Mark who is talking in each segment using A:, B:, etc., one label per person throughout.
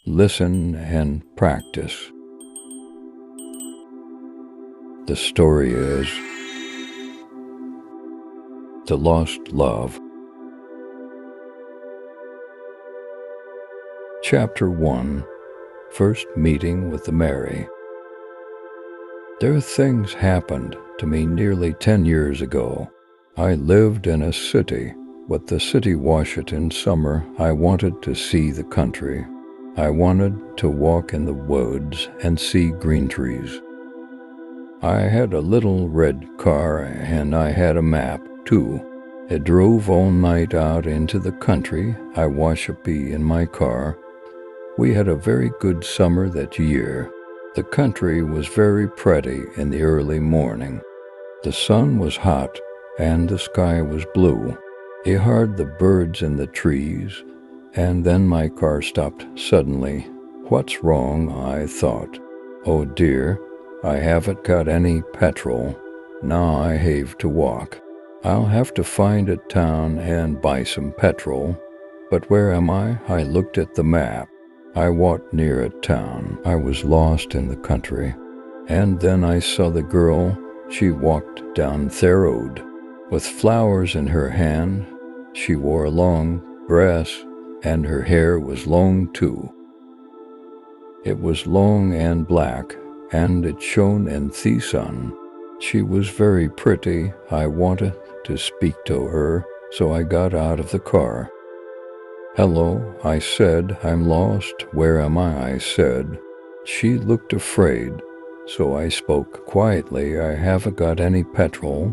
A: Listen and practice. The story is The Lost Love. Chapter 1. First Meeting with the Mary. There things happened to me nearly 10 years ago. I lived in a city. With the city washed in summer, I wanted to see the country. I wanted to walk in the woods and see green trees. I had a little red car and I had a map too. It drove all night out into the country. I watched it be in my car. We had a very good summer that year. The country was very pretty in the early morning. The sun was hot and the sky was blue. I heard the birds in the trees, and then my car stopped suddenly. What's wrong? I thought. Oh dear, I haven't got any petrol. Now I have to walk. I'll have to find a town and buy some petrol. But where am I? I looked at the map. I walked near a town. I was lost in the country. And then I saw the girl. She walked down the road with flowers in her hand. She wore a long dress, and her hair was long too. It was long and black, and it shone in the sun. She was very pretty. I wanted to speak to her, so I got out of the car. Hello, I said. I'm lost. Where am I? I said. She looked afraid, so I spoke quietly. I haven't got any petrol.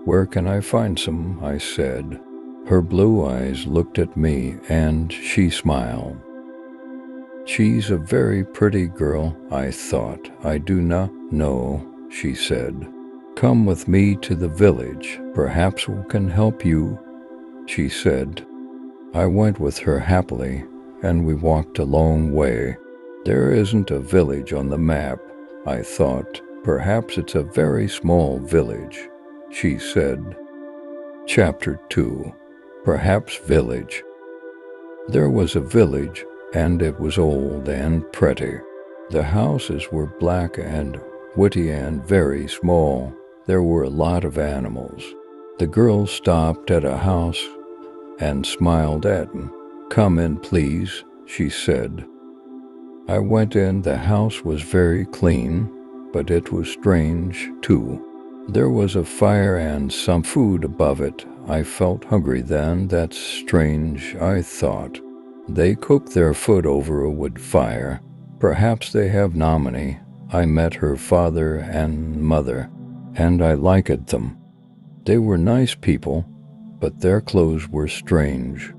A: Where can I find some? I said. Her blue eyes looked at me and she smiled. She's a very pretty girl, I thought. I do not know, she said. Come with me to the village. Perhaps we can help you, she said. I went with her happily, and we walked a long way. There isn't a village on the map, I thought. Perhaps it's a very small village, she said. Chapter 2. Perhaps village. There was a village, and it was old and pretty. The houses were black and witty and very small. There were a lot of animals. The girl stopped at a house and smiled at me. Come in, please, she said. I went in. The house was very clean, but it was strange, too. There was a fire and some food above it. I felt hungry then. That's strange, I thought. They cook their food over a wood fire. Perhaps they have nominee. I met her father and mother, and I liked them. They were nice people, but their clothes were strange.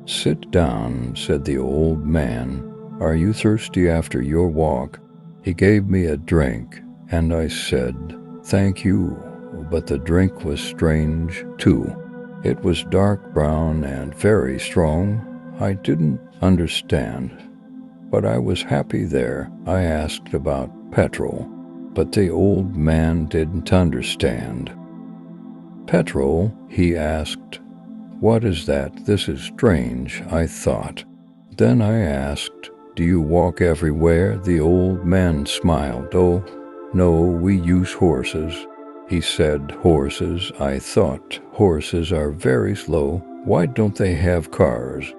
A: Sit down, said the old man. Are you thirsty after your walk? He gave me a drink, and I said, thank you, but the drink was strange, too. It was dark brown and very strong. I didn't understand, but I was happy there. I asked about petrol, but the old man didn't understand. Petrol, he asked. What is that? This is strange, I thought. Then I asked, do you walk everywhere? The old man smiled. Oh, no, we use horses. He said, horses? I thought, horses are very slow. Why don't they have cars?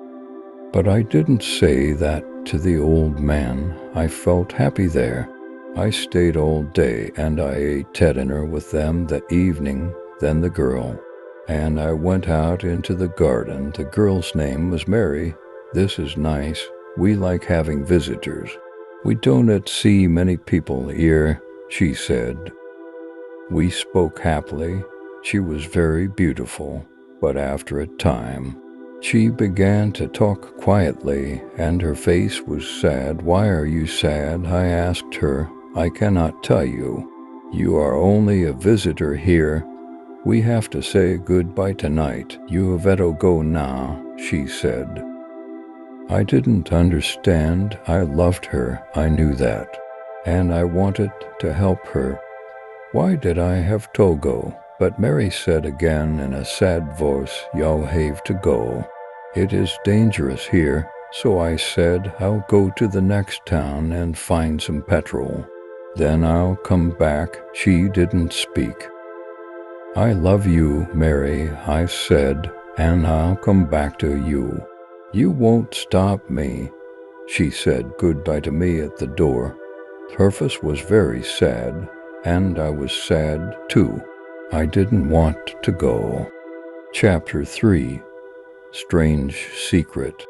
A: But I didn't say that to the old man. I felt happy there. I stayed all day, and I ate dinner with them that evening, then the girl. And I went out into the garden. The girl's name was Mary. This is nice. We like having visitors. We don't see many people here, she said. We spoke happily. She was very beautiful, but after a time, she began to talk quietly, and her face was sad. Why are you sad? I asked her. I cannot tell you. You are only a visitor here. We have to say goodbye tonight. You better go now, she said. I didn't understand. I loved her. I knew that. And I wanted to help her. Why did I have to go? But Mary said again in a sad voice, "You'll have to go. It is dangerous here. So I said, I'll go to the next town and find some petrol. Then I'll come back. She didn't speak. I love you, Mary, I said, and I'll come back to you. You won't stop me. She said goodbye to me at the door. Her face was very sad, and I was sad too. I didn't want to go. Chapter 3. Strange Secret.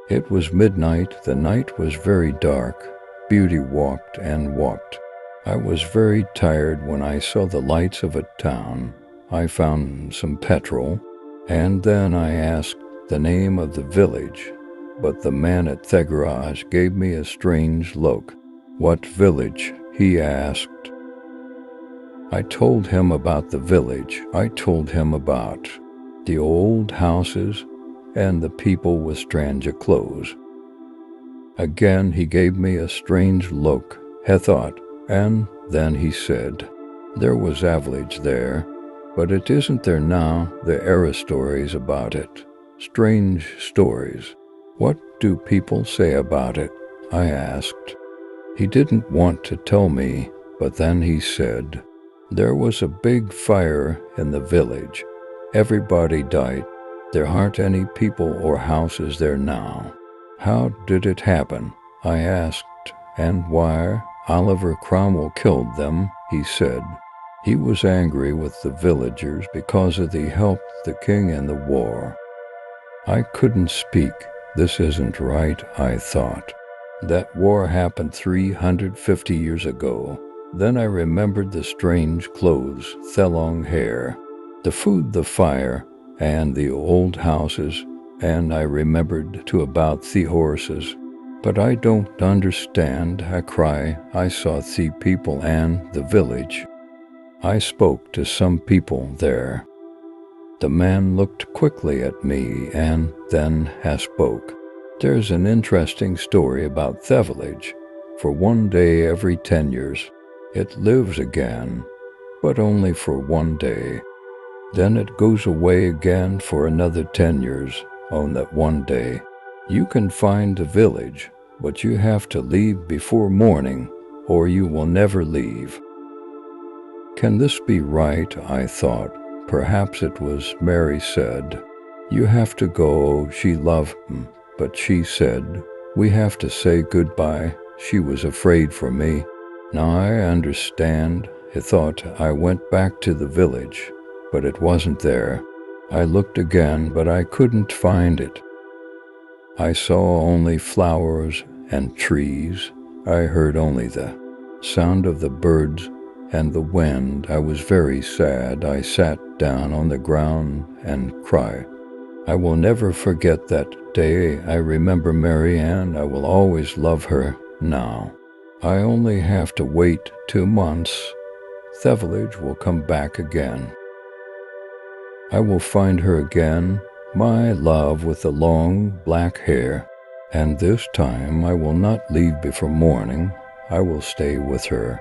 A: It was midnight. The night was very dark. Beauty walked and walked. I was very tired when I saw the lights of a town. I found some petrol, and then I asked the name of the village, but the man at the garage gave me a strange look. What village? He asked. I told him about the village. I told him about the old houses and the people with strange clothes. Again he gave me a strange look, I thought, and then he said, there was a village there, but it isn't there now. There are stories about it. Strange stories. What do people say about it? I asked. He didn't want to tell me, but then he said, there was a big fire in the village. Everybody died. There aren't any people or houses there now. How did it happen? I asked. And why? Oliver Cromwell killed them, he said. He was angry with the villagers because of the help the king in the war. I couldn't speak. This isn't right, I thought. That war happened 350 years ago. Then I remembered the strange clothes, the long hair, the food, the fire, and the old houses, and I remembered too about the horses. But I don't understand, I cry. I saw the people and the village. I spoke to some people there. The man looked quickly at me and then spoke. There's an interesting story about the village. For one day every 10 years, it lives again, but only for one day. Then it goes away again for another 10 years on that one day. You can find the village, but you have to leave before morning, or you will never leave. Can this be right? I thought. Perhaps it was. Mary said, you have to go. She loved him, but she said, we have to say goodbye. She was afraid for me. Now I understand. I thought. I went back to the village, but it wasn't there. I looked again, but I couldn't find it. I saw only flowers and trees. I heard only the sound of the birds and the wind. I was very sad. I sat down on the ground and cried. I will never forget that day. I remember Mary Ann. I will always love her now. I only have to wait 2 months. The village will come back again. I will find her again, my love with the long black hair, and this time I will not leave before morning. I will stay with her.